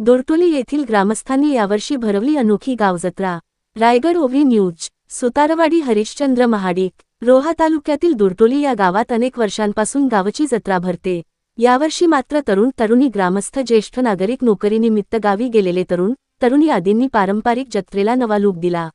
दुर्टोली येथील ग्रामस्थांनी यावर्षी भरवली अनोखी गावजत्रा। रायगड ओवी न्यूज। सुतारवाडी हरिश्चंद्र महाडिक। रोहा तालुक्यातील दुर्टोली या गावात अनेक वर्षांपासून गावची जत्रा भरते। यावर्षी मात्र तरुण तरुणी ग्रामस्थ ज्येष्ठ नागरिक नोकरीनिमित्त गावी गेलेले तरुण तरुणी आदींनी पारंपरिक जत्रेला नवा लूक दिला।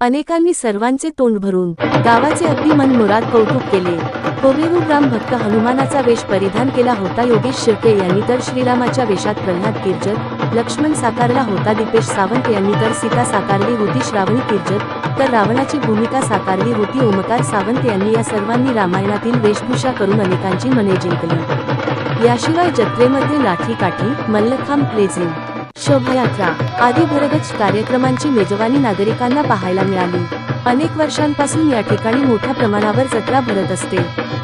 अनेकांनी सर्वांचे तोंड भरून गावाचे अगदी मनमुराद कौतुक केले। होवेहू ग्राम भक्त हनुमानाचा वेश परिधान केला होता योगेश शिर्के यांनी तर श्रीरामाच्या वेशात प्रल्हाद किर्जत, लक्ष्मण साकारला होता दीपेश सावंत यांनी तर सीता साकारली होती श्रावणी किर्जत, तर रावणाची भूमिका साकारली होती ओमकार सावंत यांनी। या सर्वांनी रामायणातील वेशभूषा करून अनेकांची मने जिंकली। याशिवाय जत्रेमध्ये लाठीकाठी, मल्लखांब, लेझीम, शोभायात्रा आदी भरगच्च कार्यक्रमांची मेजवानी नागरिकांना पाहायला मिळाली। अनेक वर्षांपासून या ठिकाणी मोठ्या प्रमाणावर जत्रा भरत असते।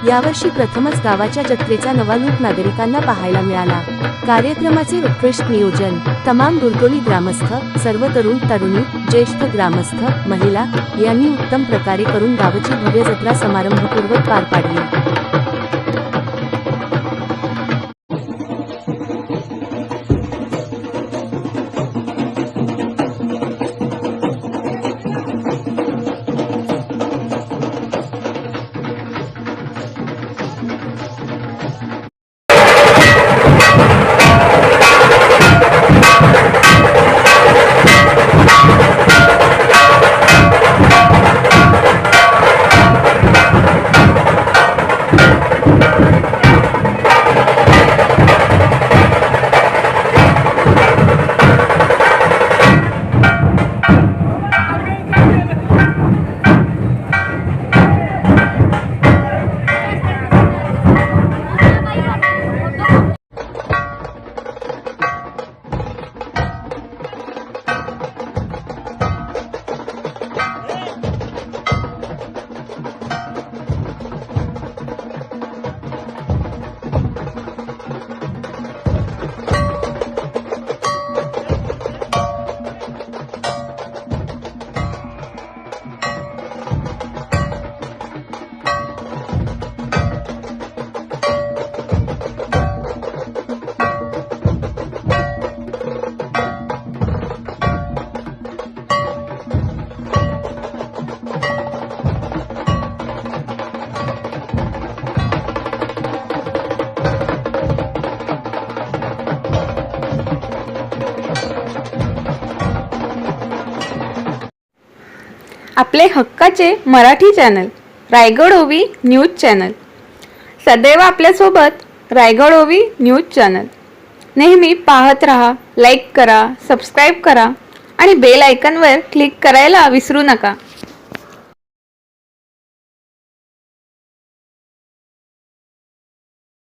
यावर्षी प्रथमच गावाच्या जत्रेचा नवा लूक नागरिकांना पाहायला मिळाला। कार्यक्रमाचे उत्कृष्ट नियोजन तमाम दुर्टोली ग्रामस्थ, सर्व तरुण तरुणी, ज्येष्ठ ग्रामस्थ, महिला यांनी उत्तम प्रकारे करून गावची भव्य जत्रा समारंभपूर्वक पार पाडली। आपले हक्काचे मराठी चॅनल रायगड ओवी न्यूज चॅनल सदैव आपल्यासोबत। रायगड ओवी न्यूज चॅनल नेहमी पाहत रहा, लाईक करा, सबस्क्राईब करा आणि बेल आयकॉनवर क्लिक करायला विसरू नका।